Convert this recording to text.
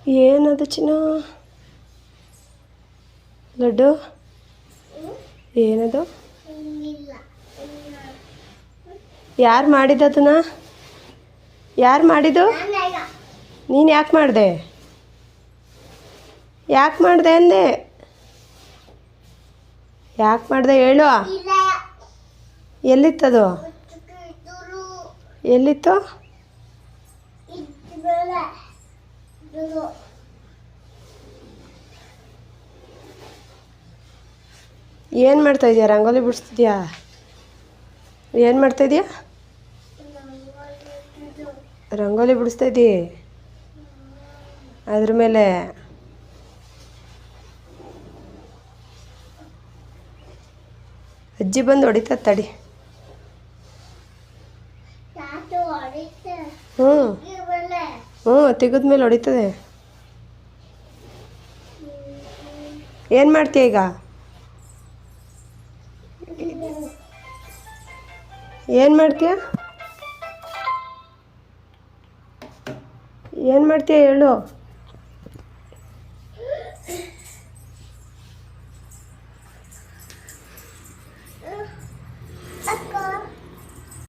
ಏನದು ಚಿನ್ನ ಲಡ್ಡು ಏನದು ಯಾರು ಮಾಡಿದ್ದದನ್ನ ಯಾರು ಮಾಡಿದ್ದು ನೀನು ಯಾಕೆ ಮಾಡಿದೆ ಅಂದೆ ಯಾಕೆ ಮಾಡಿದೆ ಹೇಳು ಎಲ್ಲಿತ್ತದು ಎಲ್ಲಿತ್ತು ಏನು ಮಾಡ್ತಾಯಿದ್ಯಾ ರಂಗೋಲಿ ಬಿಡಿಸ್ತಿದ್ಯಾ ಏನು ಮಾಡ್ತಾಯಿದ್ಯಾ ರಂಗೋಲಿ ಬಿಡಿಸ್ತಾಯಿದ್ದಿ ಅದ್ರ ಮೇಲೆ ಅಜ್ಜಿ ಬಂದು ಹೊಡಿತದ ತಡಿ ತೆಗೆದ್ಮೇಲೆ ಹೊಡಿತದೆ ಏನು ಮಾಡ್ತೀಯ ಈಗ ಏನು ಮಾಡ್ತೀಯ ಹೇಳು